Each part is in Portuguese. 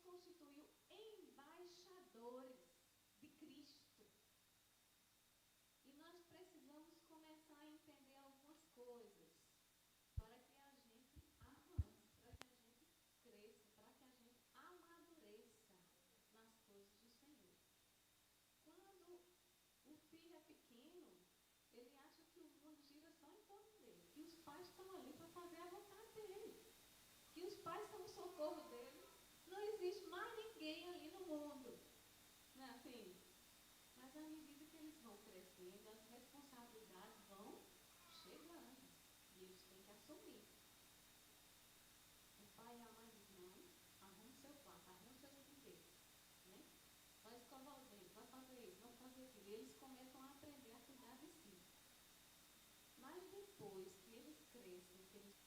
constituiu embaixadores de Cristo. E nós precisamos começar a entender algumas coisas para que a gente avance, para que a gente cresça, para que a gente amadureça nas coisas do Senhor. Quando o filho é pequeno, ele acha que o mundo gira só em torno dele, que os pais estão ali para fazer a vontade dele, que os pais são o socorro dele. Não existe mais ninguém ali no mundo. Não é assim? Mas à medida que eles vão crescendo, as responsabilidades vão chegando. E eles têm que assumir. O pai e a mãe dizem, não, arrume seu quarto, arrume seus brinquedos. Né? Vai escovar os dentes, vai fazer isso, vai fazer aquilo. E eles começam a aprender a cuidar de si. Mas depois que eles crescem, que eles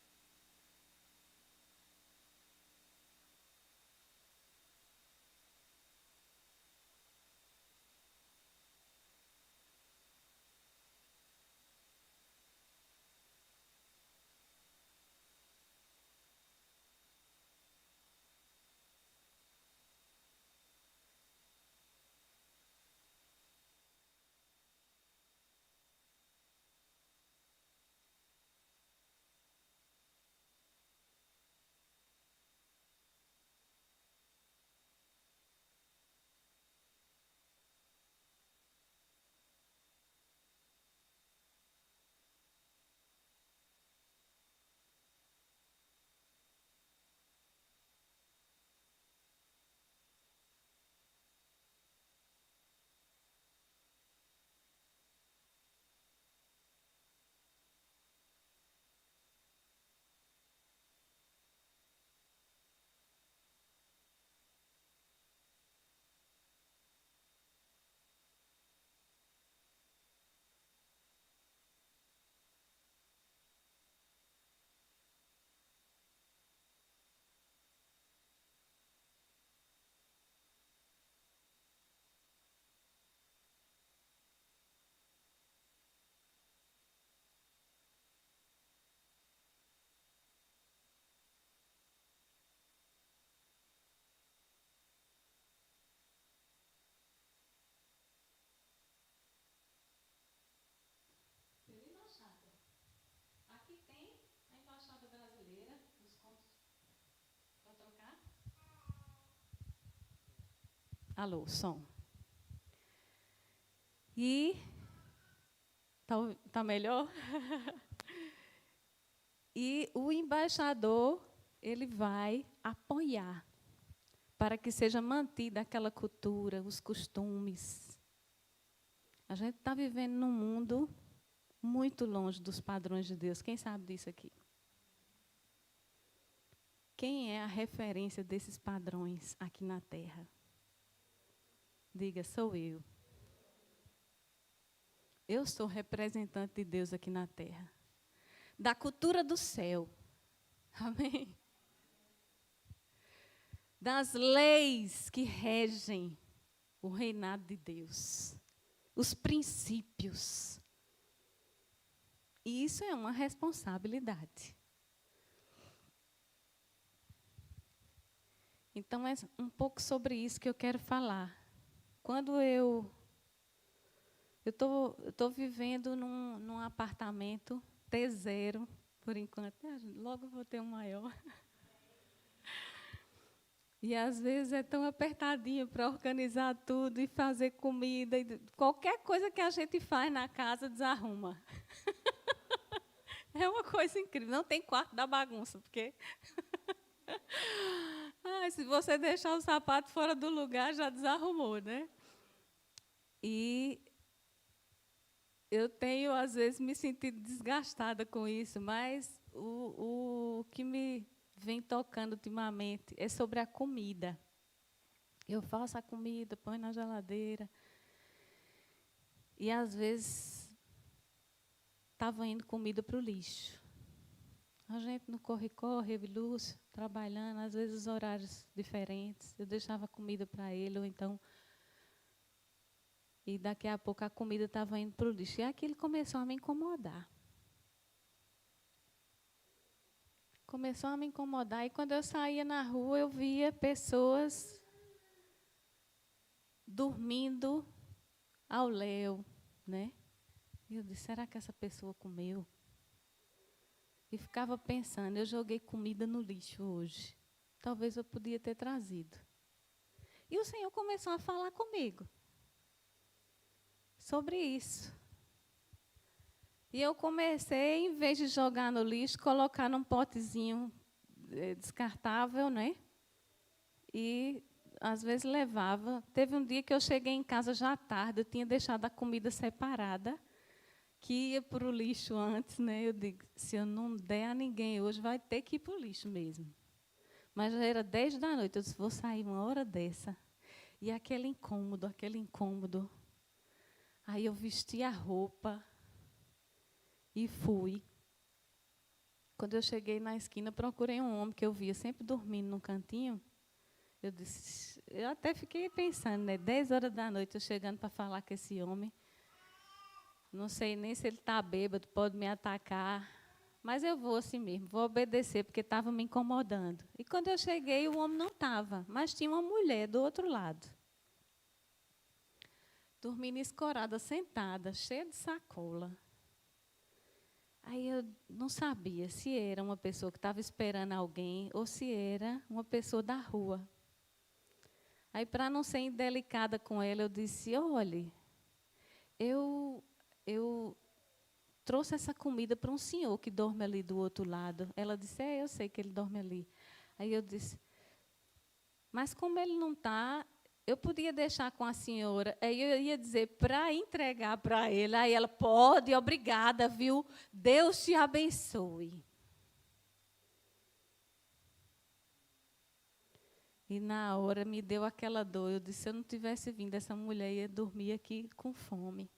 embaixada. Aqui tem a embaixada brasileira, os contos. Pode trocar? Alô, som. E tá melhor? E o embaixador, ele vai apoiar para que seja mantida aquela cultura, os costumes. A gente está vivendo num mundo muito longe dos padrões de Deus. Quem sabe disso aqui? Quem é a referência desses padrões aqui na Terra? Diga, sou eu. Eu sou representante de Deus aqui na Terra. Da cultura do céu. Amém? Das leis que regem o reinado de Deus. Os princípios. E isso é uma responsabilidade. Então, é um pouco sobre isso que eu quero falar. Quando eu estou vivendo num apartamento T0, por enquanto. Logo vou ter um maior. E, às vezes, é tão apertadinho para organizar tudo e fazer comida. E qualquer coisa que a gente faz na casa, desarruma. É uma coisa incrível. Não tem quarto da bagunça, porque... se você deixar o sapato fora do lugar, já desarrumou, né? E eu tenho, às vezes, me sentido desgastada com isso, mas o que me vem tocando ultimamente é sobre a comida. Eu faço a comida, ponho na geladeira. E, às vezes, estava indo comida para o lixo. A gente no corre-corre, eu e Lúcio, trabalhando, às vezes horários diferentes. Eu deixava comida para ele, ou então... E daqui a pouco a comida estava indo para o lixo. E aquilo começou a me incomodar. Começou a me incomodar. E quando eu saía na rua, eu via pessoas dormindo ao léu, né? E eu disse, será que essa pessoa comeu? E ficava pensando, eu joguei comida no lixo hoje. Talvez eu podia ter trazido. E o Senhor começou a falar comigo sobre isso. E eu comecei, em vez de jogar no lixo, colocar num potezinho descartável, né? E às vezes levava. Teve um dia que eu cheguei em casa já tarde, eu tinha deixado a comida separada, que ia para o lixo antes, né? Eu digo, se eu não der a ninguém hoje, vai ter que ir para o lixo mesmo. Mas já era 10 da noite, eu disse, vou sair uma hora dessa. E aquele incômodo, aquele incômodo. Aí eu vesti a roupa e fui. Quando eu cheguei na esquina, procurei um homem que eu via sempre dormindo num cantinho. Eu disse, eu até fiquei pensando, né? 10 horas da noite, eu chegando para falar com esse homem. Não sei nem se ele está bêbado, pode me atacar. Mas eu vou assim mesmo, vou obedecer, porque estava me incomodando. E quando eu cheguei, o homem não estava, mas tinha uma mulher do outro lado. Dormindo escorada, sentada, cheia de sacola. Aí eu não sabia se era uma pessoa que estava esperando alguém ou se era uma pessoa da rua. Aí, para não ser indelicada com ela, eu disse, olhe, eu trouxe essa comida para um senhor que dorme ali do outro lado. Ela disse, eu sei que ele dorme ali. Aí eu disse, mas como ele não está, eu podia deixar com a senhora. Aí eu ia dizer para entregar para ele. Aí ela, pode, obrigada, viu? Deus te abençoe. E na hora me deu aquela dor. Eu disse, se eu não tivesse vindo, essa mulher ia dormir aqui com fome.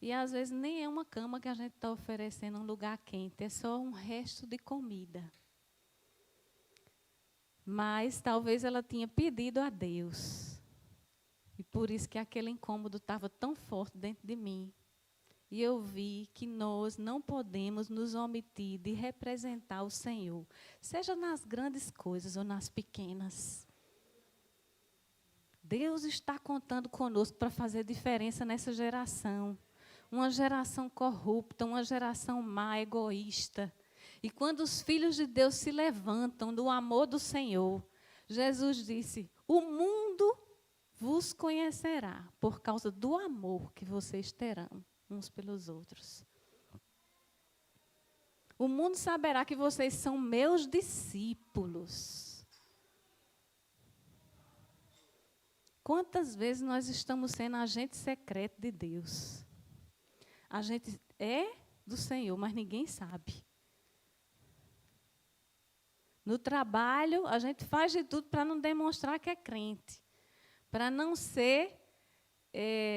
E às vezes nem é uma cama que a gente está oferecendo, um lugar quente. É só um resto de comida. Mas talvez ela tinha pedido a Deus. E por isso que aquele incômodo estava tão forte dentro de mim. E eu vi que nós não podemos nos omitir de representar o Senhor, seja nas grandes coisas ou nas pequenas. Deus está contando conosco para fazer diferença nessa geração. Uma geração corrupta, uma geração má, egoísta. E quando os filhos de Deus se levantam do amor do Senhor, Jesus disse, o mundo vos conhecerá por causa do amor que vocês terão uns pelos outros. O mundo saberá que vocês são meus discípulos. Quantas vezes nós estamos sendo agente secreto de Deus? A gente é do Senhor, mas ninguém sabe. No trabalho, a gente faz de tudo para não demonstrar que é crente. Para não ser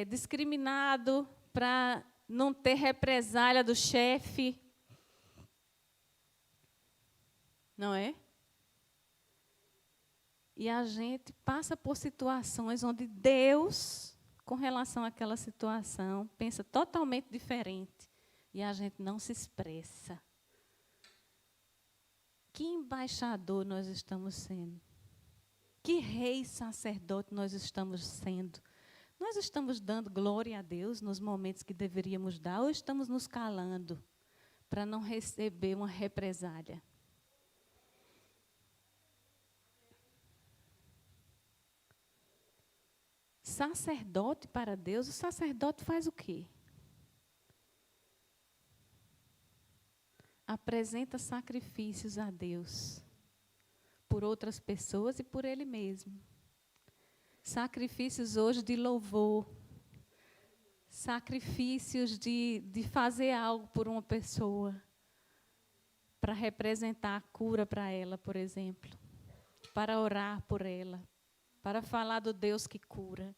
discriminado, para não ter represália do chefe. Não é? E a gente passa por situações onde Deus, com relação àquela situação, pensa totalmente diferente. E a gente não se expressa. Que embaixador nós estamos sendo? Que rei sacerdote nós estamos sendo? Nós estamos dando glória a Deus nos momentos que deveríamos dar ou estamos nos calando para não receber uma represália? Sacerdote para Deus, o sacerdote faz o quê? Apresenta sacrifícios a Deus por outras pessoas e por Ele mesmo. Sacrifícios hoje de louvor. Sacrifícios de fazer algo por uma pessoa. Para representar a cura para ela, por exemplo. Para orar por ela. Para falar do Deus que cura.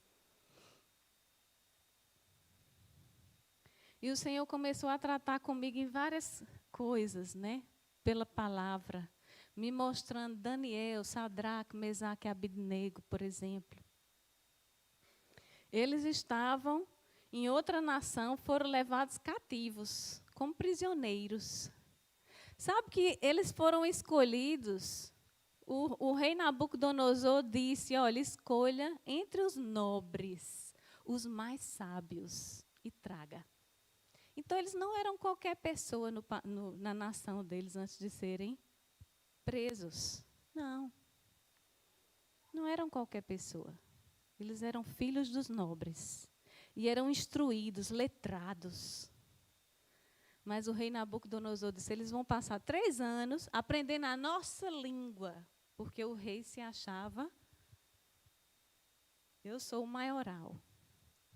E o Senhor começou a tratar comigo em várias coisas, né? Pela palavra. Me mostrando Daniel, Sadraque, Mesaque e Abednego, por exemplo. Eles estavam em outra nação, foram levados cativos, como prisioneiros. Sabe que eles foram escolhidos? O rei Nabucodonosor disse, olha, escolha entre os nobres, os mais sábios, e traga. Então, eles não eram qualquer pessoa na nação deles antes de serem presos. Não. Não eram qualquer pessoa. Eles eram filhos dos nobres. E eram instruídos, letrados. Mas o rei Nabucodonosor disse, eles vão passar 3 anos aprendendo a nossa língua. Porque o rei se achava, eu sou o maioral.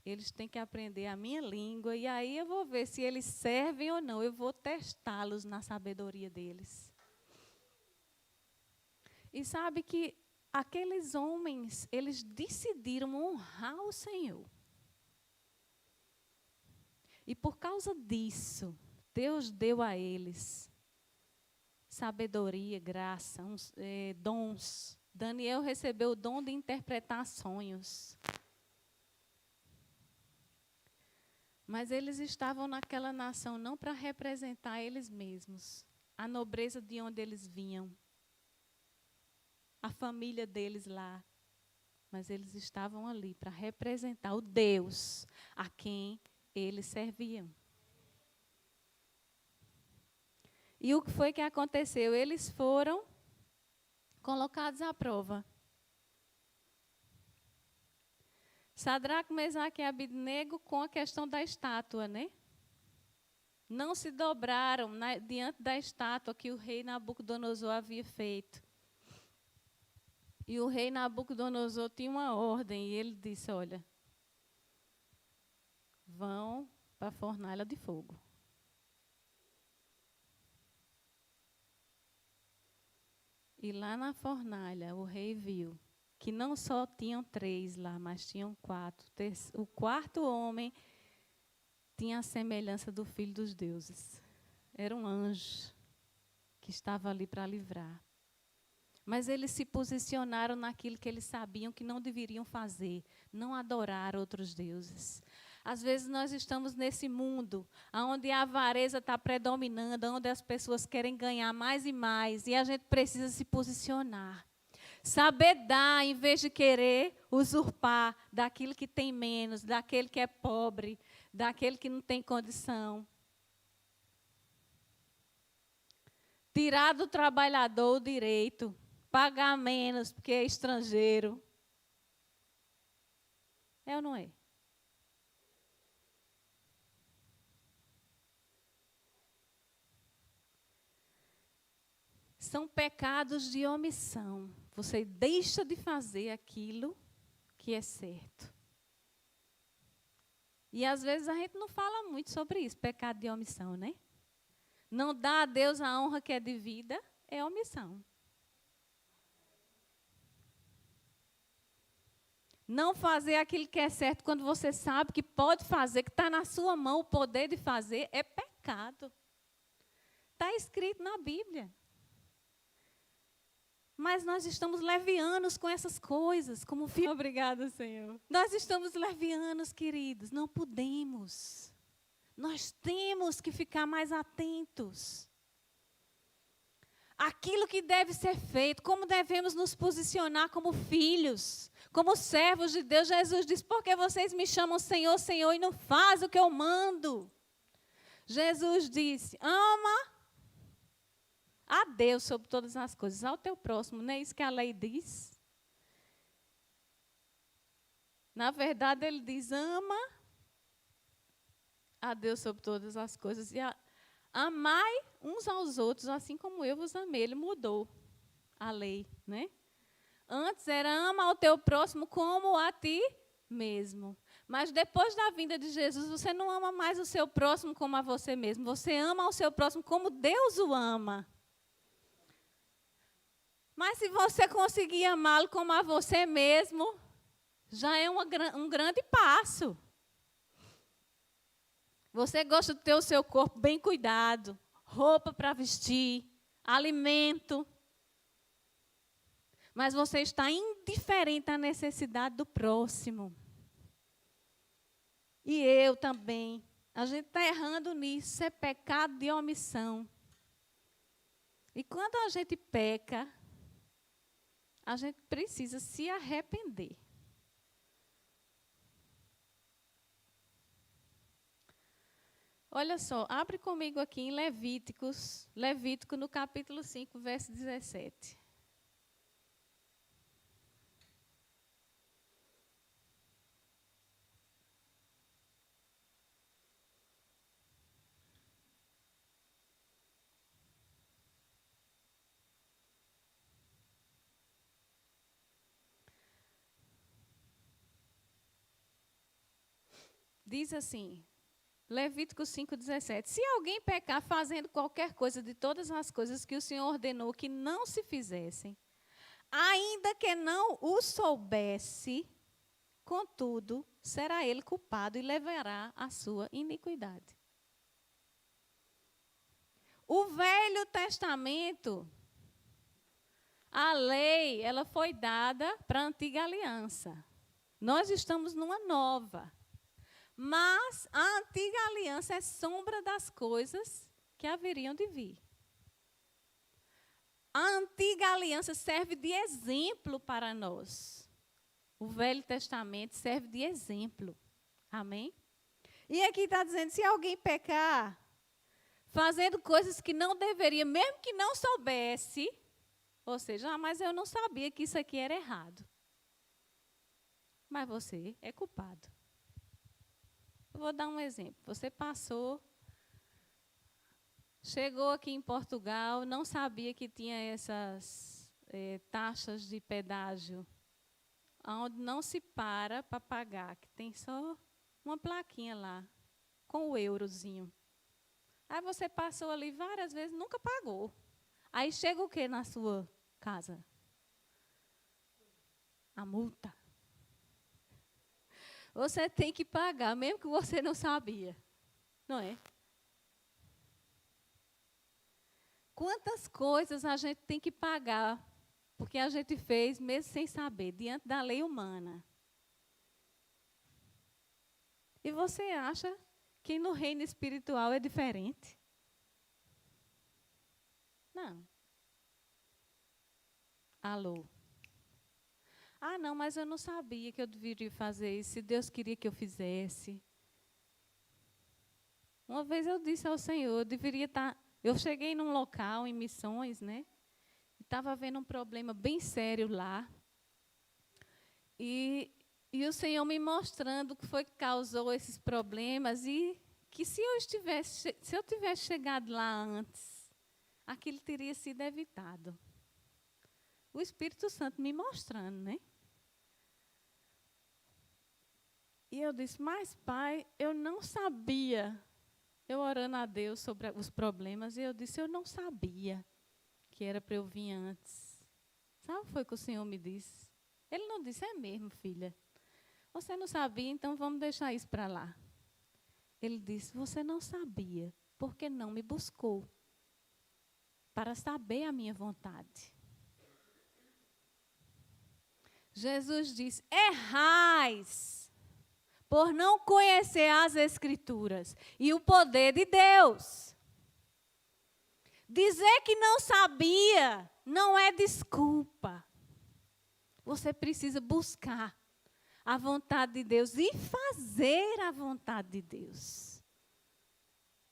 Eles têm que aprender a minha língua. E aí eu vou ver se eles servem ou não. Eu vou testá-los na sabedoria deles. E sabe que aqueles homens, eles decidiram honrar o Senhor. E por causa disso, Deus deu a eles sabedoria, graça, dons. Daniel recebeu o dom de interpretar sonhos. Mas eles estavam naquela nação não para representar eles mesmos, a nobreza de onde eles vinham, a família deles lá. Mas eles estavam ali para representar o Deus a quem eles serviam. E o que foi que aconteceu? Eles foram colocados à prova. Sadraque, Mesaque e Abednego com a questão da estátua, né? Não se dobraram diante da estátua que o rei Nabucodonosor havia feito. E o rei Nabucodonosor tinha uma ordem e ele disse, olha, vão para a fornalha de fogo. E lá na fornalha o rei viu que não só tinham 3 lá, mas tinham 4. O 4º homem tinha a semelhança do Filho dos Deuses. Era um anjo que estava ali para livrar. Mas eles se posicionaram naquilo que eles sabiam que não deveriam fazer, não adorar outros deuses. Às vezes nós estamos nesse mundo onde a avareza está predominando, onde as pessoas querem ganhar mais e mais, e a gente precisa se posicionar. Saber dar, em vez de querer usurpar daquilo que tem menos, daquele que é pobre, daquele que não tem condição. Tirar do trabalhador o direito, pagar menos porque é estrangeiro. É ou não é? São pecados de omissão. Você deixa de fazer aquilo que é certo. E às vezes a gente não fala muito sobre isso, pecado de omissão, né? Não dá a Deus a honra que é devida, é omissão. Não fazer aquilo que é certo quando você sabe que pode fazer, que está na sua mão o poder de fazer, é pecado. Está escrito na Bíblia. Mas nós estamos levianos com essas coisas, como filho. Obrigada, Senhor. Nós estamos levianos, queridos. Não podemos. Nós temos que ficar mais atentos. Aquilo que deve ser feito, como devemos nos posicionar como filhos, como servos de Deus. Jesus disse, por que vocês me chamam Senhor, Senhor, e não fazem o que eu mando? Jesus disse, ama a Deus sobre todas as coisas, ao teu próximo. Não é isso que a lei diz? Na verdade, ele diz, ama a Deus sobre todas as coisas e amai uns aos outros, assim como eu vos amei. Ele mudou a lei, né? Antes era ama ao teu próximo como a ti mesmo. Mas depois da vinda de Jesus, você não ama mais o seu próximo como a você mesmo. Você ama o seu próximo como Deus o ama. Mas se você conseguir amá-lo como a você mesmo, já é um grande passo. Você gosta de ter o seu corpo bem cuidado, roupa para vestir, alimento. Mas você está indiferente à necessidade do próximo. E eu também. A gente está errando nisso. Isso é pecado de omissão. E quando a gente peca, a gente precisa se arrepender. Olha só, abre comigo aqui em Levítico no capítulo 5, verso 17. Diz assim, Levítico 5,17. Se alguém pecar fazendo qualquer coisa de todas as coisas que o Senhor ordenou que não se fizessem, ainda que não o soubesse, contudo, será ele culpado e levará a sua iniquidade. O Velho Testamento, a lei, ela foi dada para a antiga aliança. Nós estamos numa nova. Mas a antiga aliança é sombra das coisas que haveriam de vir. A antiga aliança serve de exemplo para nós. O Velho Testamento serve de exemplo. Amém? E aqui está dizendo, se alguém pecar, fazendo coisas que não deveria, mesmo que não soubesse, ou seja, mas eu não sabia que isso aqui era errado. Mas você é culpado. Eu vou dar um exemplo. Você chegou aqui em Portugal, não sabia que tinha essas taxas de pedágio, onde não se para pagar, que tem só uma plaquinha lá, com o eurozinho. Aí você passou ali várias vezes, nunca pagou. Aí chega o que na sua casa? A multa. Você tem que pagar, mesmo que você não sabia. Não é? Quantas coisas a gente tem que pagar, porque a gente fez, mesmo sem saber, diante da lei humana. E você acha que no reino espiritual é diferente? Não. Alô? Ah, não, mas eu não sabia que eu deveria fazer isso, se Deus queria que eu fizesse. Uma vez eu disse ao Senhor, eu deveria estar... Eu cheguei num local, em missões, né? Estava havendo um problema bem sério lá. E o Senhor me mostrando o que foi que causou esses problemas e que se eu tivesse chegado lá antes, aquilo teria sido evitado. O Espírito Santo me mostrando, né? E eu disse, mas pai, eu não sabia. Eu orando a Deus sobre os problemas, e eu disse, eu não sabia que era para eu vir antes. Sabe o que foi que o Senhor me disse? Ele não disse, é mesmo, filha. Você não sabia, então vamos deixar isso para lá. Ele disse, você não sabia, porque não me buscou, para saber a minha vontade. Jesus disse, errais, por não conhecer as Escrituras e o poder de Deus. Dizer que não sabia não é desculpa. Você precisa buscar a vontade de Deus e fazer a vontade de Deus.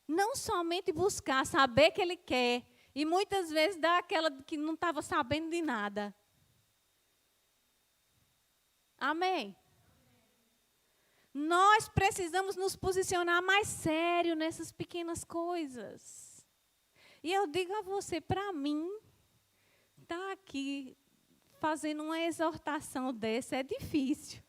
Não somente buscar, saber que Ele quer. E muitas vezes dá aquela que não estava sabendo de nada. Amém? Nós precisamos nos posicionar mais sério nessas pequenas coisas. E eu digo a você, para mim, estar aqui fazendo uma exortação dessa é difícil.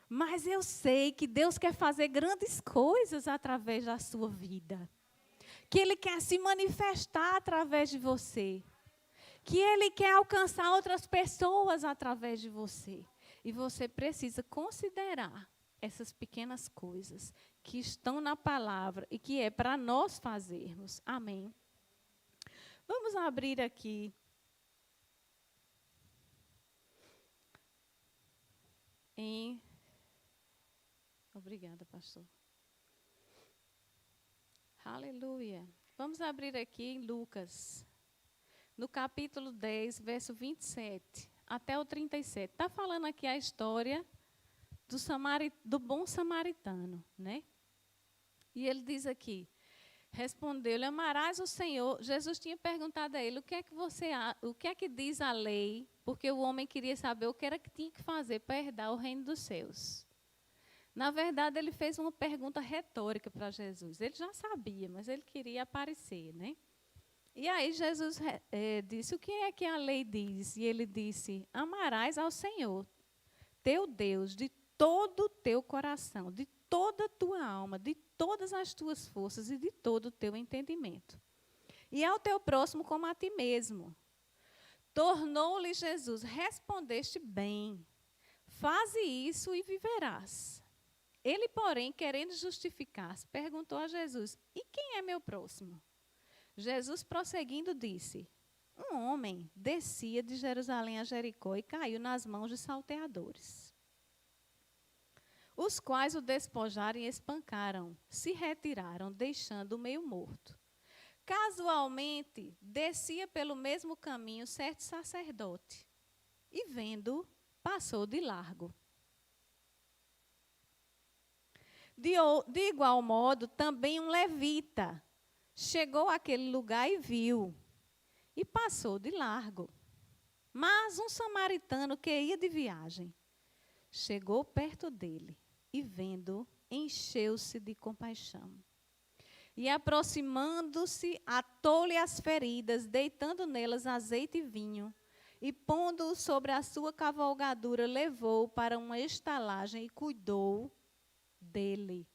Mas eu sei que Deus quer fazer grandes coisas através da sua vida. Que Ele quer se manifestar através de você. Que Ele quer alcançar outras pessoas através de você. E você precisa considerar essas pequenas coisas que estão na palavra e que é para nós fazermos. Amém? Vamos abrir aqui. Obrigada, pastor. Aleluia. Vamos abrir aqui em Lucas, no capítulo 10, verso 27 até o 37. Está falando aqui a história do bom samaritano, né? E ele diz aqui, respondeu-lhe, amarás o Senhor. Jesus tinha perguntado a ele, o que é que diz a lei? Porque o homem queria saber o que era que tinha que fazer para herdar o reino dos céus. Na verdade, ele fez uma pergunta retórica para Jesus. Ele já sabia, mas ele queria aparecer, né? E aí Jesus disse, o que é que a lei diz? E ele disse, amarás ao Senhor, teu Deus, de todo o teu coração, de toda a tua alma, de todas as tuas forças e de todo o teu entendimento. E ao teu próximo como a ti mesmo. Tornou-lhe Jesus, respondeste bem, faze isso e viverás. Ele, porém, querendo justificar-se, perguntou a Jesus, e quem é meu próximo? Jesus, prosseguindo, disse, um homem descia de Jerusalém a Jericó e caiu nas mãos de salteadores, os quais o despojaram e espancaram, se retiraram, deixando-o meio morto. Casualmente, descia pelo mesmo caminho certo sacerdote, e vendo-o, passou de largo. De igual modo, também um levita chegou àquele lugar e viu, e passou de largo. Mas um samaritano que ia de viagem, chegou perto dele, e vendo-o, encheu-se de compaixão. E aproximando-se, atou-lhe as feridas, deitando nelas azeite e vinho, e pondo-o sobre a sua cavalgadura, levou-o para uma estalagem e cuidou dele.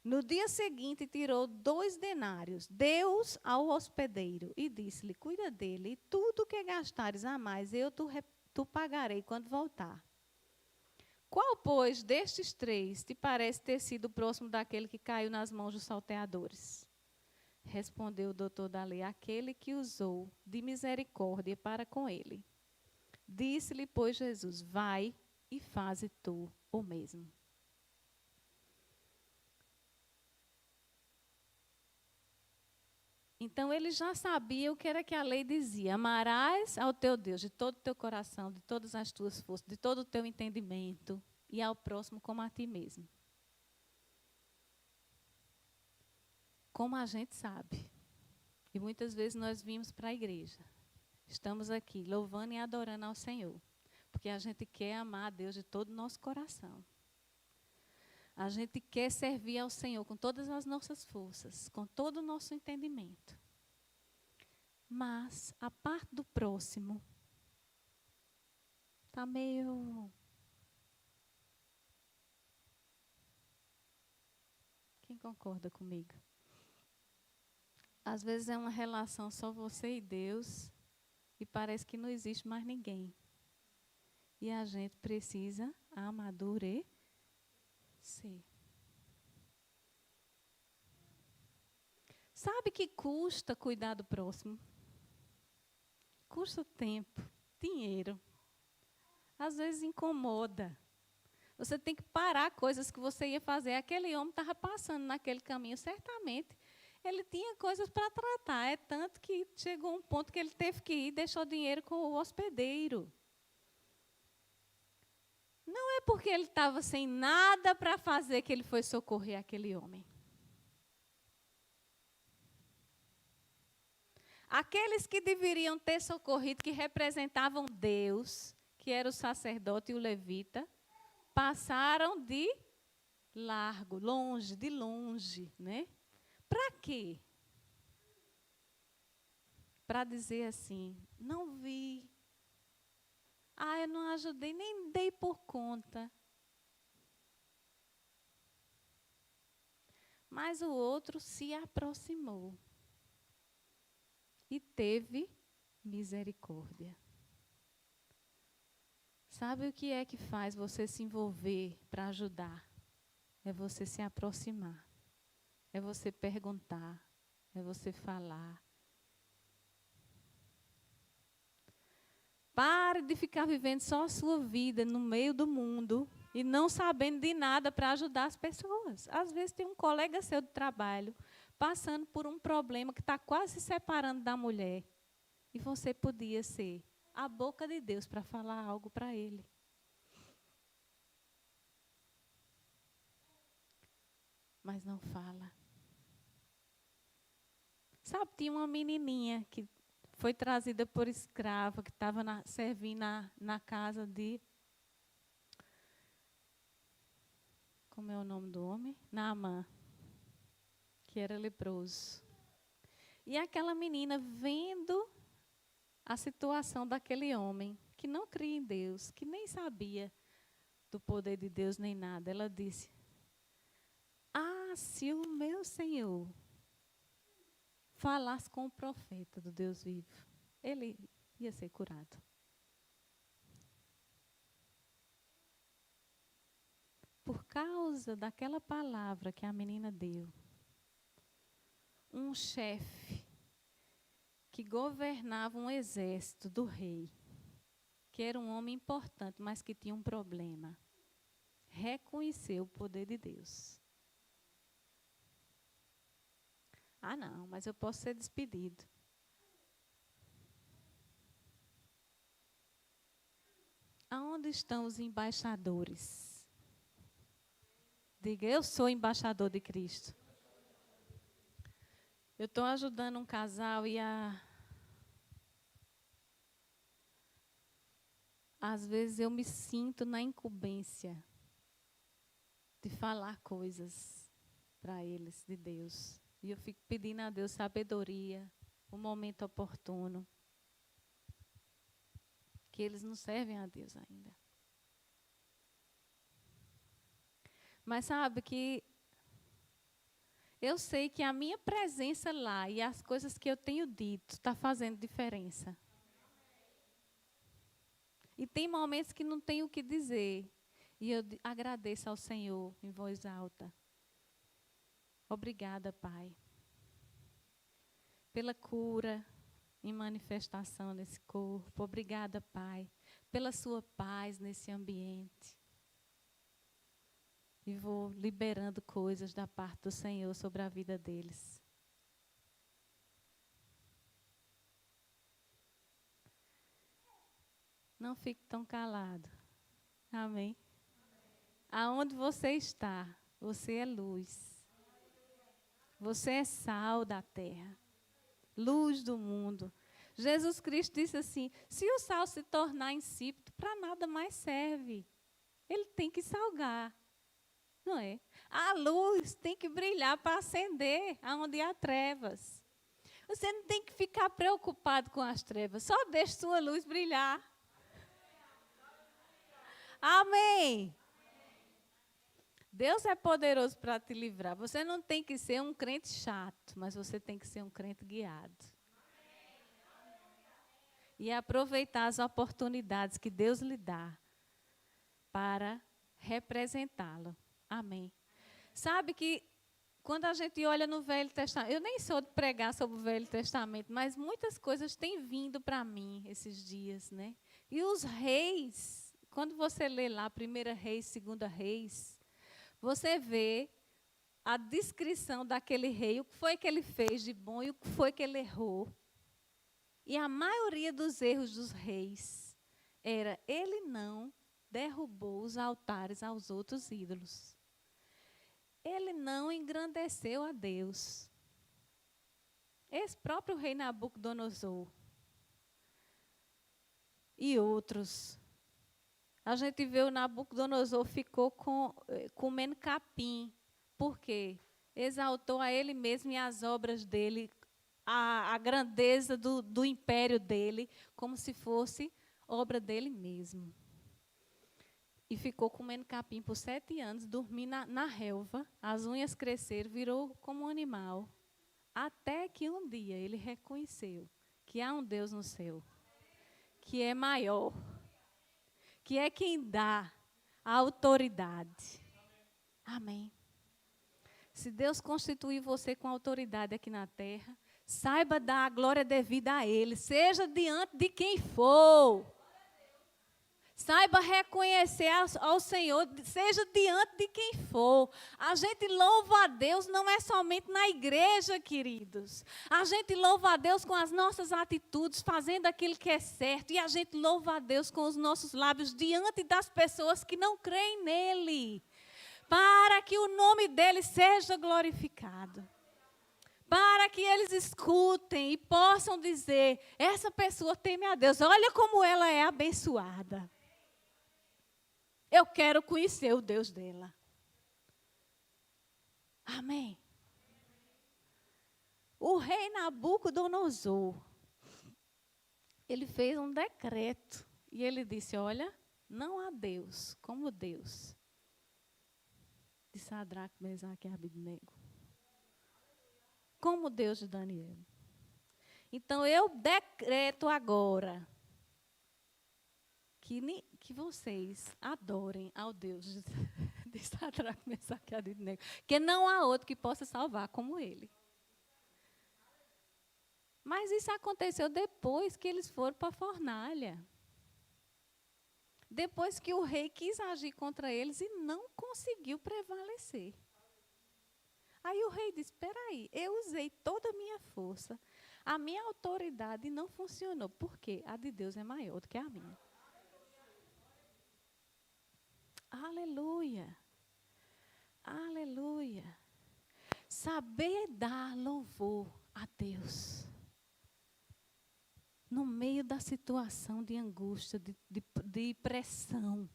No dia seguinte, tirou 2 denários, deu-os ao hospedeiro e disse-lhe, cuida dele, e tudo que gastares a mais, eu tu pagarei quando voltar. Qual, pois, destes 3 te parece ter sido o próximo daquele que caiu nas mãos dos salteadores? Respondeu o doutor da lei, aquele que usou de misericórdia para com ele. Disse-lhe, pois, Jesus, vai e faze tu o mesmo. Então, ele já sabia o que era que a lei dizia. Amarás ao teu Deus de todo o teu coração, de todas as tuas forças, de todo o teu entendimento, e ao próximo como a ti mesmo. Como a gente sabe. E muitas vezes nós vimos para a igreja. Estamos aqui louvando e adorando ao Senhor. Porque a gente quer amar a Deus de todo o nosso coração. A gente quer servir ao Senhor com todas as nossas forças, com todo o nosso entendimento. Mas a parte do próximo está meio... Quem concorda comigo? Às vezes é uma relação só você e Deus e parece que não existe mais ninguém. E a gente precisa amadurecer. Sabe que custa cuidar do próximo? Custa tempo, dinheiro. Às vezes incomoda. Você tem que parar coisas que você ia fazer. Aquele homem estava passando naquele caminho, certamente. Ele tinha coisas para tratar. É tanto que chegou um ponto que ele teve que ir e deixou dinheiro com o hospedeiro. Não é porque ele estava sem nada para fazer que ele foi socorrer aquele homem. Aqueles que deveriam ter socorrido, que representavam Deus, que era o sacerdote e o levita, passaram de largo, longe, de longe, né? Para quê? Para dizer assim, não vi. Ah, eu não ajudei, nem dei por conta. Mas o outro se aproximou e teve misericórdia. Sabe o que é que faz você se envolver para ajudar? É você se aproximar. É você perguntar. É você falar. Pare de ficar vivendo só a sua vida no meio do mundo e não sabendo de nada para ajudar as pessoas. Às vezes tem um colega seu de trabalho passando por um problema que está quase se separando da mulher. E você podia ser a boca de Deus para falar algo para ele. Mas não fala. Sabe, tinha uma menininha que foi trazida por escrava, que estava servindo na casa de... Como é o nome do homem? Naamã, que era leproso. E aquela menina, vendo a situação daquele homem, que não cria em Deus, que nem sabia do poder de Deus nem nada, ela disse: ah, se o meu Senhor falasse com o profeta do Deus vivo, ele ia ser curado. Por causa daquela palavra que a menina deu, um chefe que governava um exército do rei, que era um homem importante, mas que tinha um problema, reconheceu o poder de Deus. Ah, não, mas eu posso ser despedido. Aonde estão os embaixadores? Diga, eu sou embaixador de Cristo. Eu estou ajudando um casal e às vezes eu me sinto na incumbência de falar coisas para eles de Deus. E eu fico pedindo a Deus sabedoria, o momento oportuno. Que eles não servem a Deus ainda. Mas sabe que eu sei que a minha presença lá e as coisas que eu tenho dito está fazendo diferença. E tem momentos que não tenho o que dizer. E eu agradeço ao Senhor em voz alta. Obrigada, Pai, pela cura em manifestação nesse corpo. Obrigada, Pai, pela sua paz nesse ambiente. E vou liberando coisas da parte do Senhor sobre a vida deles. Não fique tão calado. Amém? Aonde você está, você é luz. Você é sal da terra. Luz do mundo. Jesus Cristo disse assim: se o sal se tornar insípido, para nada mais serve. Ele tem que salgar. Não é? A luz tem que brilhar para acender aonde há trevas. Você não tem que ficar preocupado com as trevas. Só deixe sua luz brilhar. Amém. Deus é poderoso para te livrar. Você não tem que ser um crente chato, mas você tem que ser um crente guiado. E aproveitar as oportunidades que Deus lhe dá para representá-lo. Amém. Sabe que quando a gente olha no Velho Testamento, eu nem sou de pregar sobre o Velho Testamento, mas muitas coisas têm vindo para mim esses dias, né? E os reis, quando você lê lá 1 Reis, 2 Reis, você vê a descrição daquele rei, o que foi que ele fez de bom e o que foi que ele errou. E a maioria dos erros dos reis era, ele não derrubou os altares aos outros ídolos. Ele não engrandeceu a Deus. Esse próprio rei Nabucodonosor e outros. A gente vê o Nabucodonosor ficou comendo capim. Por quê? Exaltou a ele mesmo e as obras dele, a grandeza do império dele, como se fosse obra dele mesmo. E ficou comendo capim por 7 anos, dormindo na relva, as unhas cresceram, virou como um animal. Até que um dia ele reconheceu que há um Deus no céu, que é maior, que é quem dá a autoridade. Amém. Se Deus constituir você com autoridade aqui na terra, saiba dar a glória devida a Ele, seja diante de quem for. Saiba reconhecer ao Senhor, seja diante de quem for. A gente louva a Deus não é somente na igreja, queridos. A gente louva a Deus com as nossas atitudes, fazendo aquilo que é certo. E a gente louva a Deus com os nossos lábios diante das pessoas que não creem nele. Para que o nome dele seja glorificado. Para que eles escutem e possam dizer, essa pessoa teme a Deus, olha como ela é abençoada. Eu quero conhecer o Deus dela. Amém. O rei Nabucodonosor, ele fez um decreto e ele disse, olha, não há Deus como Deus de Sadraque, Mesaque e Abednego. Como Deus de Daniel. Então, eu decreto agora que vocês adorem ao Deus de Sadraque, Mesaque e Abednego. Que não há outro que possa salvar como ele. Mas isso aconteceu depois que eles foram para a fornalha. Depois que o rei quis agir contra eles e não conseguiu prevalecer. Aí o rei disse, espera aí, eu usei toda a minha força, a minha autoridade não funcionou. Por quê? A de Deus é maior do que a minha. Aleluia. Aleluia. Saber dar louvor a Deus. No meio da situação de angústia, de pressão.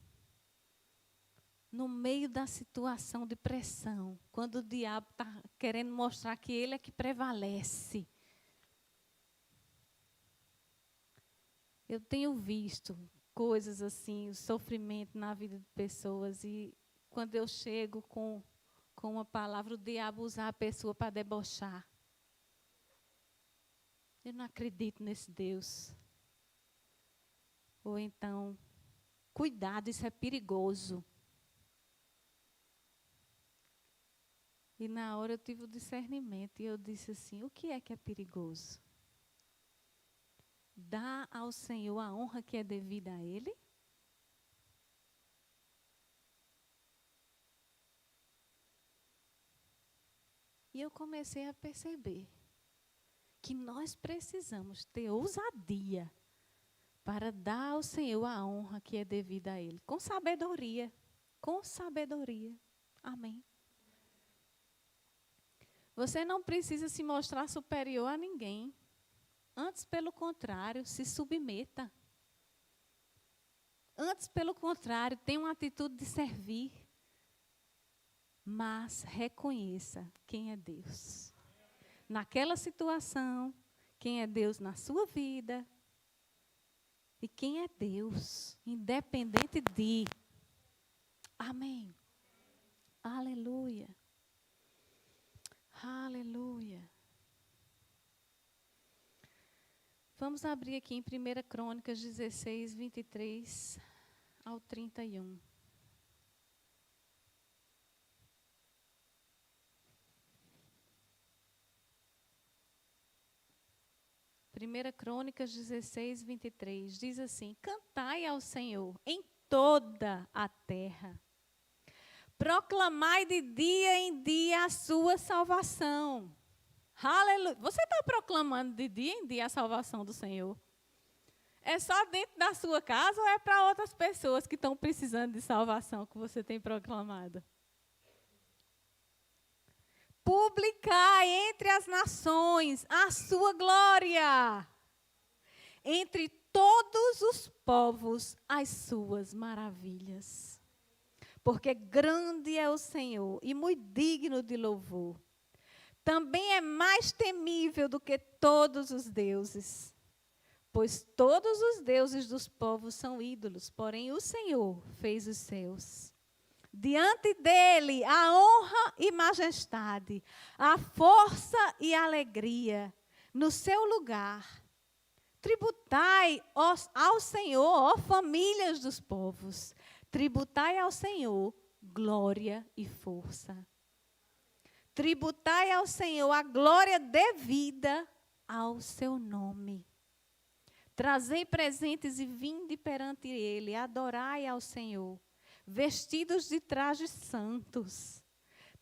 No meio da situação de pressão. Quando o diabo está querendo mostrar que ele é que prevalece. Eu tenho visto coisas assim, o sofrimento na vida de pessoas. E quando eu chego com uma palavra, o diabo usa a pessoa para debochar. Eu não acredito nesse Deus. Ou então, cuidado, isso é perigoso. E na hora eu tive o discernimento e eu disse assim, o que é perigoso? Dá ao Senhor a honra que é devida a Ele? E eu comecei a perceber que nós precisamos ter ousadia para dar ao Senhor a honra que é devida a Ele. Com sabedoria. Com sabedoria. Amém. Você não precisa se mostrar superior a ninguém. Antes, pelo contrário, se submeta. Antes, pelo contrário, tenha uma atitude de servir. Mas reconheça quem é Deus. Naquela situação, quem é Deus na sua vida. E quem é Deus, independente de. Amém. Aleluia. Aleluia. Vamos abrir aqui em 1 Crônicas 16, 23 ao 31. Primeira Crônicas 16, 23, diz assim, cantai ao Senhor em toda a terra. Proclamai de dia em dia a sua salvação. Aleluia. Você está proclamando de dia em dia a salvação do Senhor? É só dentro da sua casa ou é para outras pessoas que estão precisando de salvação que você tem proclamado? Publicai entre as nações a sua glória. Entre todos os povos as suas maravilhas. Porque grande é o Senhor e muito digno de louvor. Também é mais temível do que todos os deuses. Pois todos os deuses dos povos são ídolos, porém o Senhor fez os céus. Diante dele a honra e majestade, a força e a alegria. No seu lugar, tributai ao Senhor, ó famílias dos povos. Tributai ao Senhor glória e força. Tributai ao Senhor a glória devida ao seu nome. Trazei presentes e vinde perante ele, adorai ao Senhor, vestidos de trajes santos.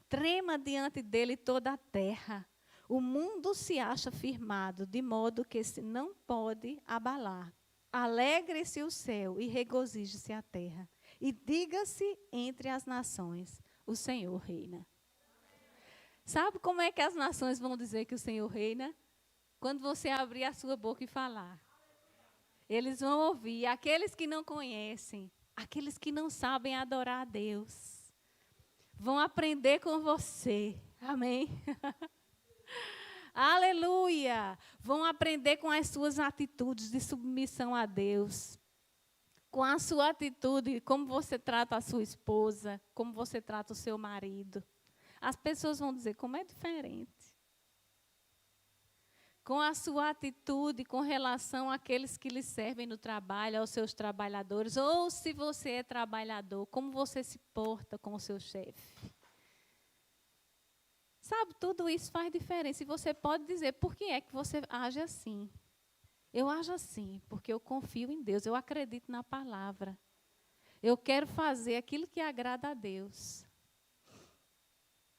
Trema diante dele toda a terra. O mundo se acha firmado, de modo que se não pode abalar. Alegre-se o céu e regozije-se a terra. E diga-se entre as nações, o Senhor reina. Sabe como é que as nações vão dizer que o Senhor reina? Quando você abrir a sua boca e falar. Eles vão ouvir. Aqueles que não conhecem, aqueles que não sabem adorar a Deus, vão aprender com você. Amém? Aleluia! Vão aprender com as suas atitudes de submissão a Deus. Com a sua atitude, como você trata a sua esposa, como você trata o seu marido. As pessoas vão dizer, como é diferente. Com a sua atitude com relação àqueles que lhe servem no trabalho, aos seus trabalhadores, ou se você é trabalhador, como você se porta com o seu chefe. Sabe, tudo isso faz diferença. E você pode dizer, por que é que você age assim? Eu ajo assim, porque eu confio em Deus, eu acredito na palavra. Eu quero fazer aquilo que agrada a Deus.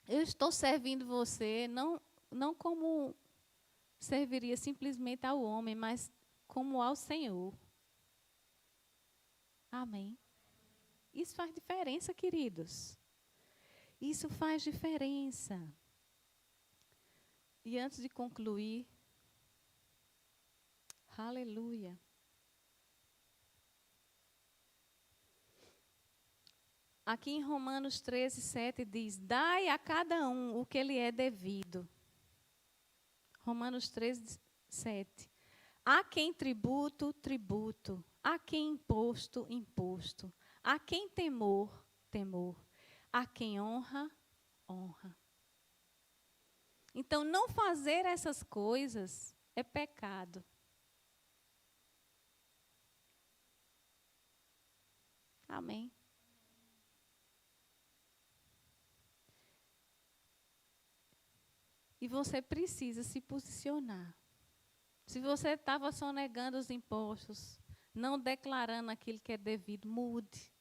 Eu estou servindo você, não como serviria simplesmente ao homem, mas como ao Senhor. Amém. Isso faz diferença, queridos. Isso faz diferença. E antes de concluir, aleluia. Aqui em Romanos 13, 7 diz, dai a cada um o que lhe é devido. Romanos 13, 7. A quem tributo, tributo. A quem imposto, imposto. A quem temor, temor. A quem honra, honra. Então, não fazer essas coisas é pecado. Amém. E você precisa se posicionar. Se você estava sonegando os impostos, não declarando aquilo que é devido, mude.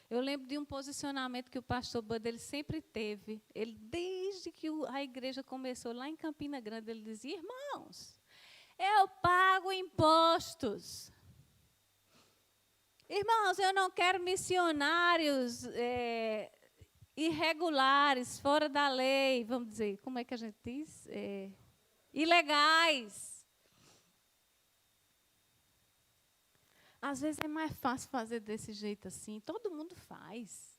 Eu lembro de um posicionamento que o pastor Bud ele sempre teve. Ele, desde que a igreja começou lá em Campina Grande, ele dizia, irmãos, eu pago impostos. Irmãos, eu não quero missionários irregulares, fora da lei, vamos dizer, como é que a gente diz? Ilegais. Às vezes é mais fácil fazer desse jeito assim, todo mundo faz.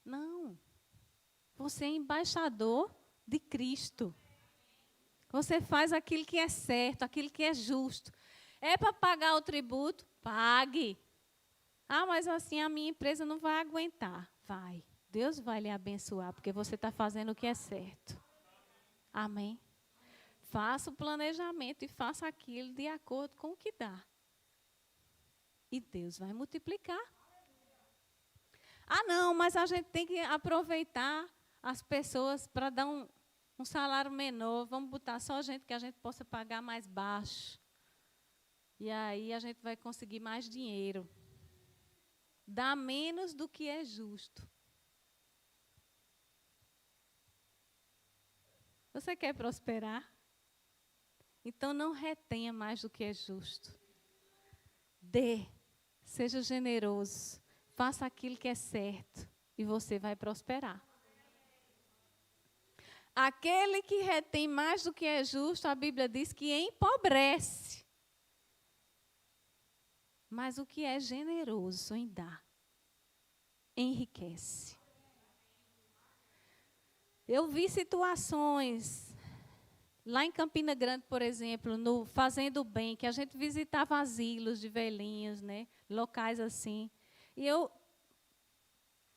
Não. Você é embaixador de Cristo. Você faz aquilo que é certo, aquilo que é justo. É para pagar o tributo? Pague. Ah, mas assim a minha empresa não vai aguentar. Vai. Deus vai lhe abençoar, porque você está fazendo o que é certo. Amém? Faça o planejamento e faça aquilo de acordo com o que dá. E Deus vai multiplicar. Ah, não, mas a gente tem que aproveitar as pessoas para dar um salário menor. Vamos botar só gente que a gente possa pagar mais baixo. E aí a gente vai conseguir mais dinheiro. Dá menos do que é justo. Você quer prosperar? Então não retenha mais do que é justo. Dê, seja generoso, faça aquilo que é certo e você vai prosperar. Aquele que retém mais do que é justo, a Bíblia diz que empobrece. Mas o que é generoso em dar, enriquece. Eu vi situações, lá em Campina Grande, por exemplo, no Fazendo Bem, que a gente visitava asilos de velhinhos, né, locais assim. E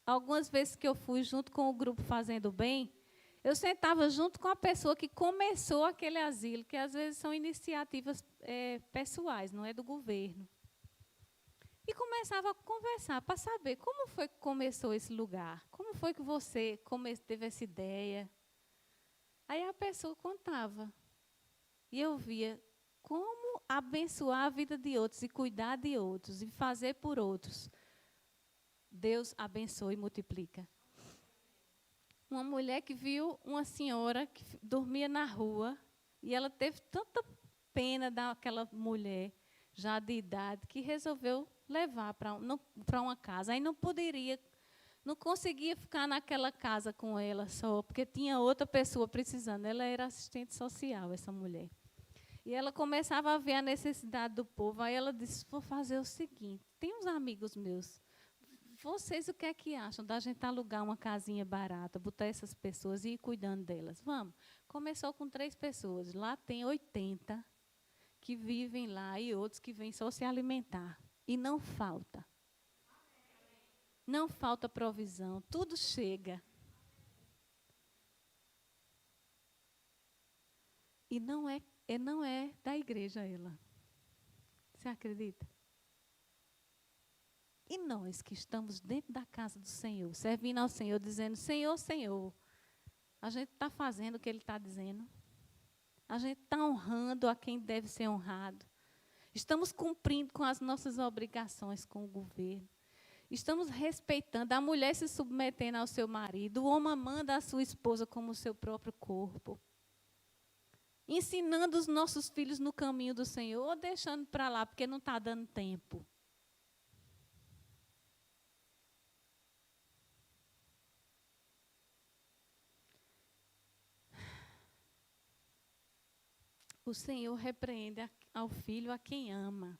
algumas vezes que eu fui junto com o grupo Fazendo Bem, eu sentava junto com a pessoa que começou aquele asilo, que às vezes são iniciativas pessoais, não é do governo. E começava a conversar para saber como foi que começou esse lugar, como foi que você teve essa ideia. Aí a pessoa contava. E eu via como abençoar a vida de outros e cuidar de outros e fazer por outros, Deus abençoa e multiplica. Uma mulher que viu uma senhora que dormia na rua e ela teve tanta pena daquela mulher já de idade que resolveu levar para uma casa. Aí não conseguia ficar naquela casa com ela só, porque tinha outra pessoa precisando. Ela era assistente social, essa mulher. E ela começava a ver a necessidade do povo. Aí ela disse, vou fazer o seguinte, tem uns amigos meus, vocês o que é que acham da gente alugar uma casinha barata, botar essas pessoas e ir cuidando delas? Vamos. Começou com 3 pessoas. Lá tem 80 que vivem lá e outros que vêm só se alimentar. E não falta. Não falta provisão. Tudo chega. E não é da igreja ela. Você acredita? E nós que estamos dentro da casa do Senhor, servindo ao Senhor, dizendo, Senhor, Senhor, a gente está fazendo o que Ele está dizendo. A gente está honrando a quem deve ser honrado. Estamos cumprindo com as nossas obrigações com o governo. Estamos respeitando a mulher se submetendo ao seu marido, o homem amando a sua esposa como o seu próprio corpo. Ensinando os nossos filhos no caminho do Senhor, ou deixando para lá, porque não está dando tempo. O Senhor repreende ao filho a quem ama.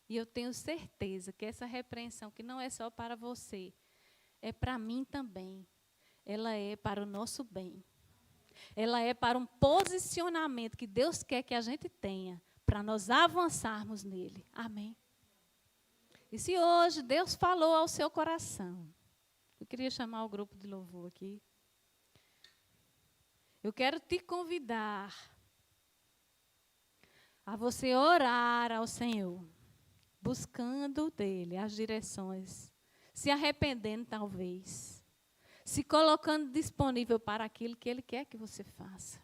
E eu tenho certeza que essa repreensão, que não é só para você, é para mim também. Ela é para o nosso bem. Ela é para um posicionamento que Deus quer que a gente tenha, para nós avançarmos nele. Amém? E se hoje Deus falou ao seu coração, eu queria chamar o grupo de louvor aqui. Eu quero te convidar a você orar ao Senhor, buscando dele as direções, se arrependendo talvez, se colocando disponível para aquilo que ele quer que você faça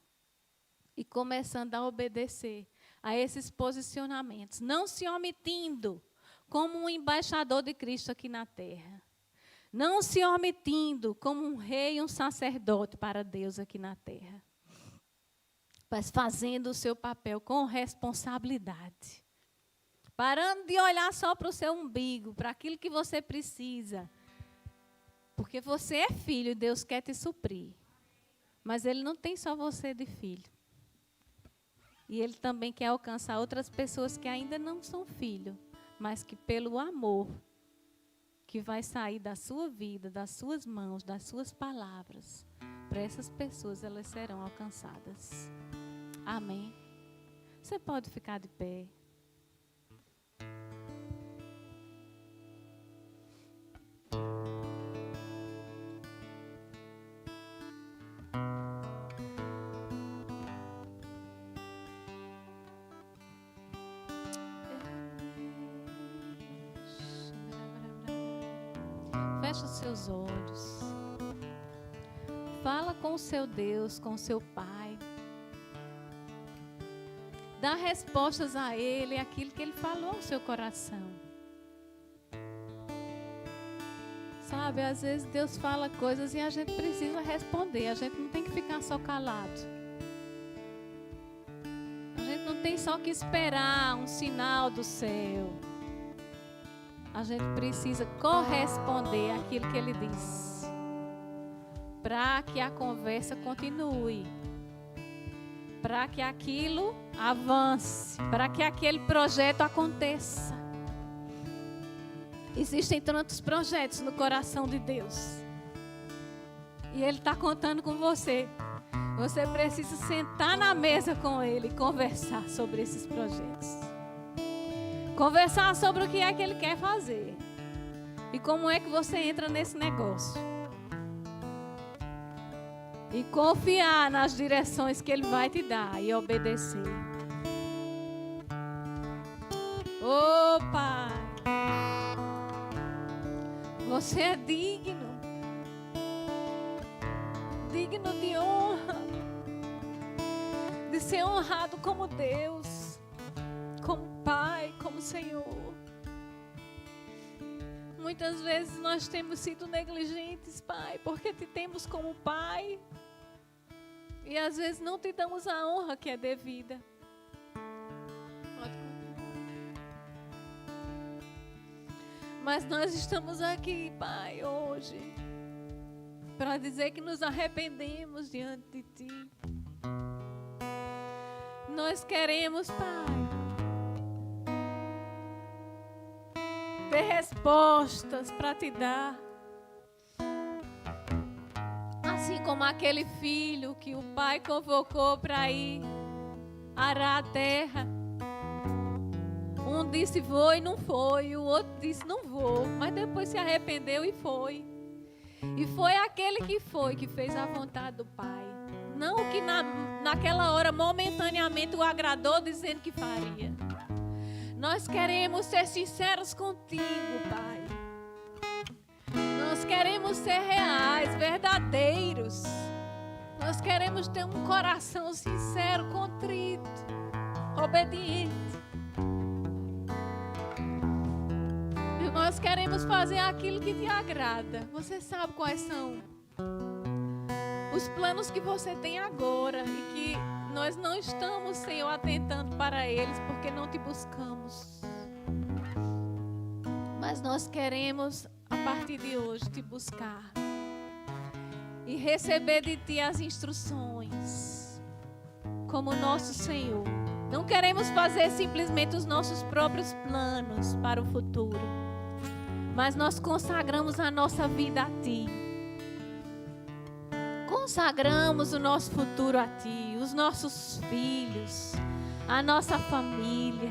e começando a obedecer a esses posicionamentos, não se omitindo como um embaixador de Cristo aqui na terra, não se omitindo como um rei e um sacerdote para Deus aqui na terra, mas fazendo o seu papel com responsabilidade. Parando de olhar só para o seu umbigo, para aquilo que você precisa. Porque você é filho e Deus quer te suprir. Mas Ele não tem só você de filho. E Ele também quer alcançar outras pessoas que ainda não são filhos, mas que pelo amor que vai sair da sua vida, das suas mãos, das suas palavras, para essas pessoas elas serão alcançadas. Amém? Você pode ficar de pé. Feche os seus olhos. Fala com o seu Deus, com o seu Pai. Dá respostas a Ele, aquilo que Ele falou ao seu coração. Sabe, às vezes Deus fala coisas e a gente precisa responder. A gente não tem que ficar só calado. A gente não tem só que esperar um sinal do céu. A gente precisa corresponder àquilo que Ele diz, para que a conversa continue, para que aquilo avance, para que aquele projeto aconteça. Existem tantos projetos no coração de Deus, e Ele está contando com você. Você precisa sentar na mesa com Ele e conversar sobre esses projetos. Conversar sobre o que é que Ele quer fazer. E como é que você entra nesse negócio. E confiar nas direções que Ele vai te dar e obedecer. Oh, Pai. Você é digno. Digno de honra. De ser honrado como Deus. Pai, como Senhor. Muitas vezes nós temos sido negligentes, Pai, porque te temos como Pai. E às vezes não te damos a honra que é devida. Mas nós estamos aqui, Pai, hoje, para dizer que nos arrependemos diante de Ti. Nós queremos, Pai, ter respostas para Te dar. Assim como aquele filho que o pai convocou para ir arar a terra. Um disse vou e não foi, o outro disse não vou, mas depois se arrependeu e foi. E foi aquele que foi, que fez a vontade do Pai. Não o que naquela hora momentaneamente o agradou dizendo que faria. Nós queremos ser sinceros contigo, Pai. Nós queremos ser reais, verdadeiros. Nós queremos ter um coração sincero, contrito, obediente. E nós queremos fazer aquilo que te agrada. Você sabe quais são os planos que você tem agora e que nós não estamos, Senhor, atentando para eles porque não te buscamos. Mas nós queremos, a partir de hoje, te buscar e receber de ti as instruções como nosso Senhor. Não queremos fazer simplesmente os nossos próprios planos para o futuro, mas nós consagramos a nossa vida a ti. Consagramos o nosso futuro a ti, os nossos filhos, a nossa família.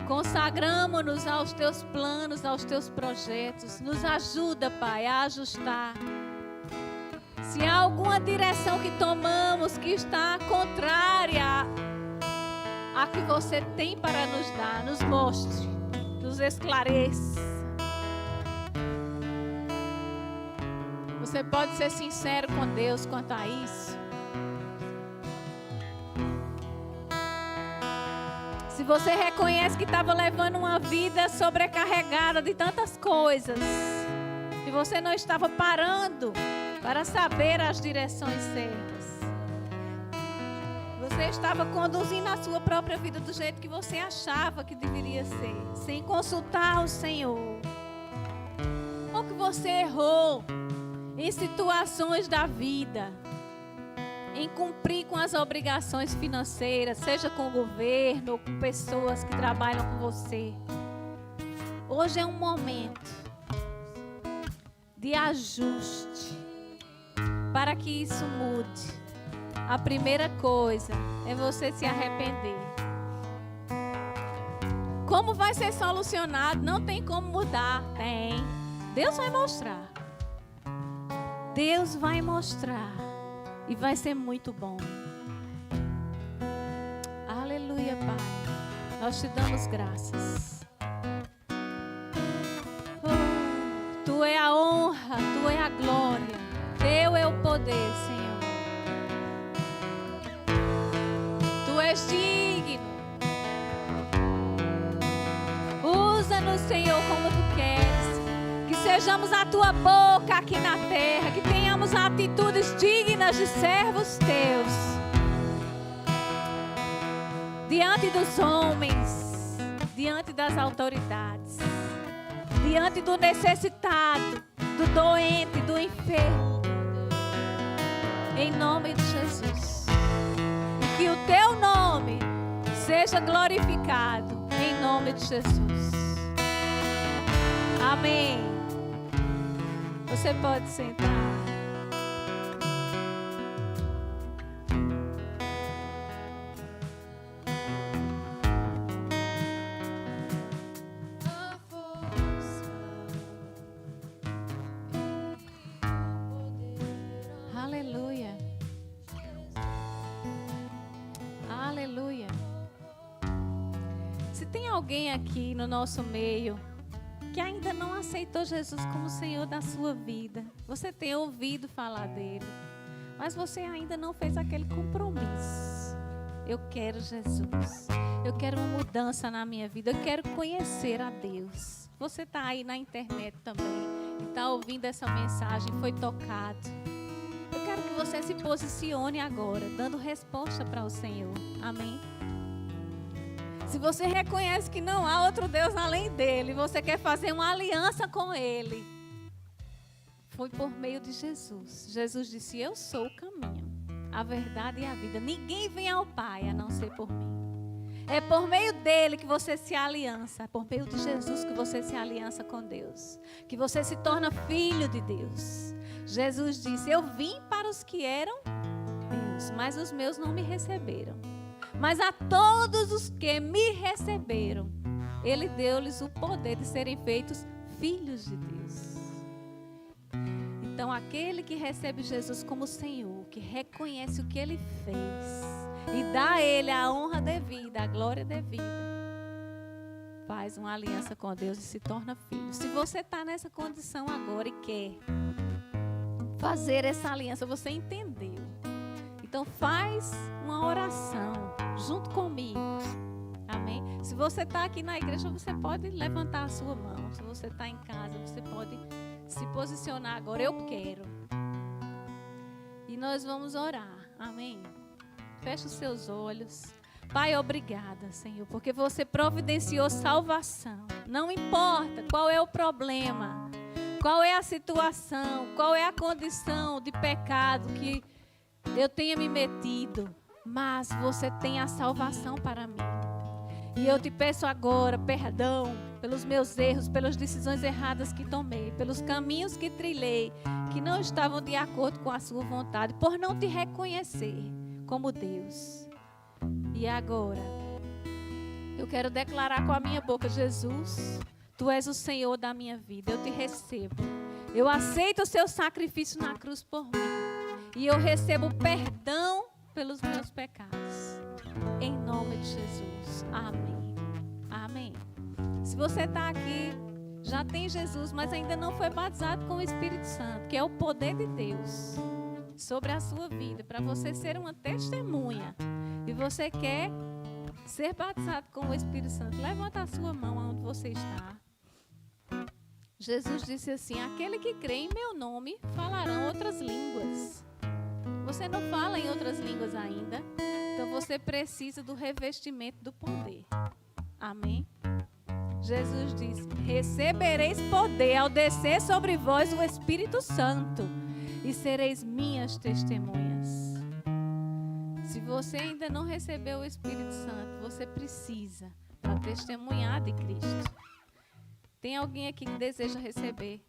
Consagramos-nos aos teus planos, aos teus projetos. Nos ajuda, Pai, a ajustar. Se há alguma direção que tomamos que está contrária a que você tem para nos dar, nos mostre, nos esclareça. Você pode ser sincero com Deus quanto a isso. Se você reconhece que estava levando uma vida sobrecarregada de tantas coisas, e você não estava parando para saber as direções certas, você estava conduzindo a sua própria vida do jeito que você achava que deveria ser, sem consultar o Senhor, ou que você errou em situações da vida, em cumprir com as obrigações financeiras, seja com o governo ou com pessoas que trabalham com você. Hoje é um momento de ajuste para que isso mude. A primeira coisa é você se arrepender. Como vai ser solucionado? Não tem como mudar. Tem. Deus vai mostrar. Deus vai mostrar. E vai ser muito bom. Aleluia, Pai. Nós te damos graças. Oh, tu é a honra, tu é a glória. Teu é o poder, Senhor. Tu és digno. Usa-nos, Senhor, como tu queres. Que sejamos a tua boca aqui na terra. Que tenhamos atitudes dignas de servos teus. Diante dos homens. Diante das autoridades. Diante do necessitado. Do doente, do enfermo. Em nome de Jesus. E que o teu nome seja glorificado. Em nome de Jesus. Amém. Você pode sentar. Aleluia. Aleluia. Se tem alguém aqui no nosso meio que ainda não aceitou Jesus como Senhor da sua vida, você tem ouvido falar dele, mas você ainda não fez aquele compromisso. eu quero Jesus. Eu quero uma mudança na minha vida. Eu quero conhecer a Deus. Você está aí na internet também e está ouvindo essa mensagem, foi tocado. Eu quero que você se posicione agora, dando resposta para o Senhor. Amém? Se você reconhece que não há outro Deus além dele, você quer fazer uma aliança com ele, foi por meio de Jesus. Jesus disse: eu sou o caminho, a verdade e a vida. Ninguém vem ao Pai a não ser por mim. É por meio dele que você se aliança. É por meio de Jesus que você se aliança com Deus. Que você se torna filho de Deus. Jesus disse: eu vim para os que eram meus, mas os meus não me receberam. Mas a todos os que me receberam, ele deu-lhes o poder de serem feitos filhos de Deus. Então, aquele que recebe Jesus como Senhor, que reconhece o que ele fez e dá a ele a honra devida, a glória devida, faz uma aliança com Deus e se torna filho. Se você está nessa condição agora e quer fazer essa aliança, você entendeu. Então, faz uma oração junto comigo. Amém? Se você está aqui na igreja, você pode levantar a sua mão. Se você está em casa, você pode se posicionar agora. Eu quero. E nós vamos orar. Amém? Feche os seus olhos. Pai, obrigada, Senhor, porque você providenciou salvação. Não importa qual é o problema, qual é a situação, qual é a condição de pecado que eu tenha me metido, mas você tem a salvação para mim. E eu te peço agora perdão pelos meus erros, pelas decisões erradas que tomei, pelos caminhos que trilhei, que não estavam de acordo com a sua vontade, por não te reconhecer como Deus. E agora, eu quero declarar com a minha boca: Jesus, tu és o Senhor da minha vida, eu te recebo. Eu aceito o seu sacrifício na cruz por mim. E eu recebo perdão pelos meus pecados. Em nome de Jesus. Amém. Amém. Se você está aqui, já tem Jesus, mas ainda não foi batizado com o Espírito Santo, que é o poder de Deus sobre a sua vida, para você ser uma testemunha, e você quer ser batizado com o Espírito Santo, levanta a sua mão onde você está. Jesus disse assim: aquele que crê em meu nome falarão outras línguas. Você não fala em outras línguas ainda, então você precisa do revestimento do poder. Amém? Jesus disse: recebereis poder ao descer sobre vós o Espírito Santo e sereis minhas testemunhas. Se você ainda não recebeu o Espírito Santo, você precisa para testemunhar de Cristo. Tem alguém aqui que deseja receber?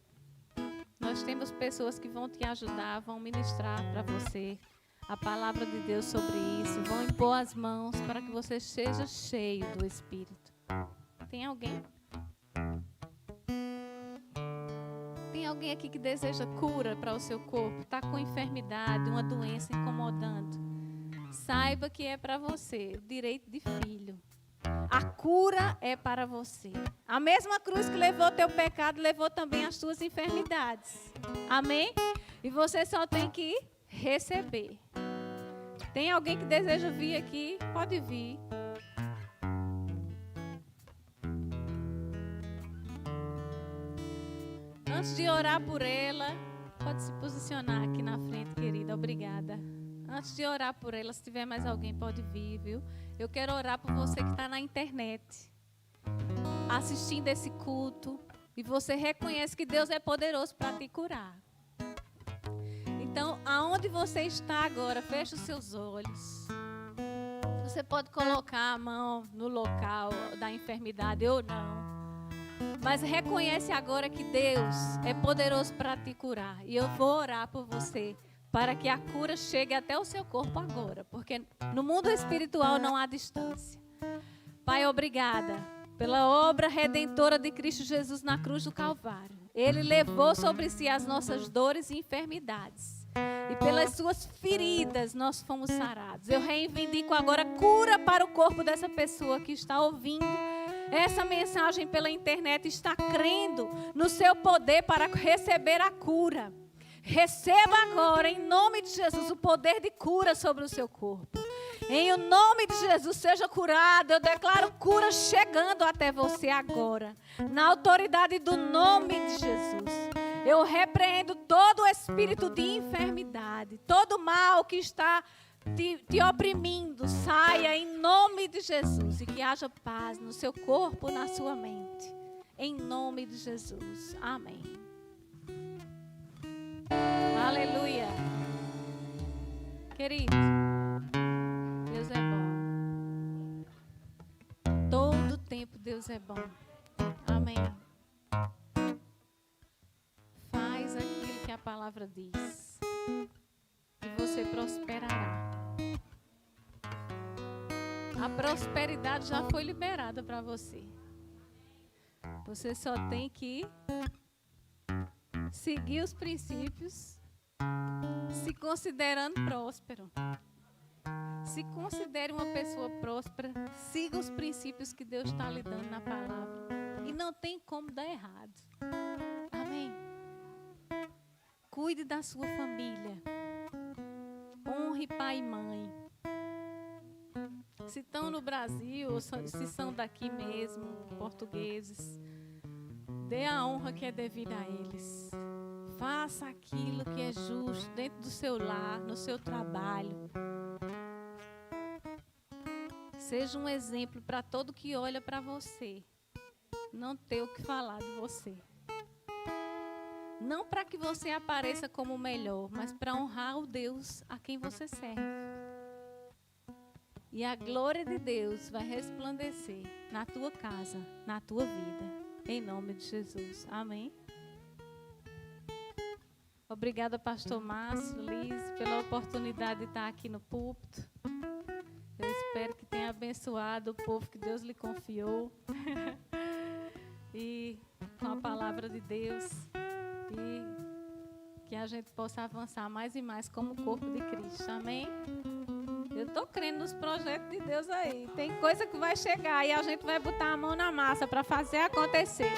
Nós temos pessoas que vão te ajudar, vão ministrar para você a palavra de Deus sobre isso, vão impor as mãos para que você seja cheio do Espírito. Tem alguém? Tem alguém aqui que deseja cura para o seu corpo, está com enfermidade, uma doença incomodando? Saiba que é para você, o direito de filho. A cura é para você. A mesma cruz que levou teu pecado, levou também as tuas enfermidades. Amém? E você só tem que receber. Tem alguém que deseja vir aqui? Pode vir. Antes de orar por ela, pode se posicionar aqui na frente, querida. Obrigada. Antes de orar por ela, se tiver mais alguém, pode vir, viu? Eu quero orar por você que está na internet, assistindo esse culto, e você reconhece que Deus é poderoso para te curar. Então, aonde você está agora, feche os seus olhos. Você pode colocar a mão no local da enfermidade ou não. Mas reconhece agora que Deus é poderoso para te curar. E eu vou orar por você, para que a cura chegue até o seu corpo agora. Porque no mundo espiritual não há distância. Pai, obrigada pela obra redentora de Cristo Jesus na cruz do Calvário. Ele levou sobre si as nossas dores e enfermidades. E pelas suas feridas nós fomos sarados. Eu reivindico agora cura para o corpo dessa pessoa que está ouvindo essa mensagem pela internet, está crendo no seu poder para receber a cura. Receba agora, em nome de Jesus, o poder de cura sobre o seu corpo. Em o nome de Jesus, seja curado. Eu declaro cura chegando até você agora. Na autoridade do nome de Jesus. Eu repreendo todo o espírito de enfermidade. Todo mal que está te oprimindo. Saia em nome de Jesus. E que haja paz no seu corpo, na sua mente. Em nome de Jesus. Amém. Aleluia. Querido, Deus é bom. Todo tempo Deus é bom. Amém. Faz aquilo que a palavra diz. E você prosperará. A prosperidade já foi liberada para você. Você só tem que seguir os princípios, se considerando próspero. Se considere uma pessoa próspera, siga os princípios que Deus está lhe dando na palavra. E não tem como dar errado. Amém? Cuide da sua família. Honre pai e mãe. Se estão no Brasil, ou se são daqui mesmo, portugueses, dê a honra que é devida a eles. Faça aquilo que é justo dentro do seu lar, no seu trabalho. Seja um exemplo para todo que olha para você. Não ter o que falar de você. Não para que você apareça como o melhor, mas para honrar o Deus a quem você serve. E a glória de Deus vai resplandecer na tua casa, na tua vida. Em nome de Jesus. Amém. Obrigada, pastor Márcio, Liz, pela oportunidade de estar aqui no púlpito. Eu espero que tenha abençoado o povo que Deus lhe confiou. E com a palavra de Deus. E que a gente possa avançar mais e mais como corpo de Cristo. Amém? Eu estou crendo nos projetos de Deus aí. Tem coisa que vai chegar e a gente vai botar a mão na massa para fazer acontecer.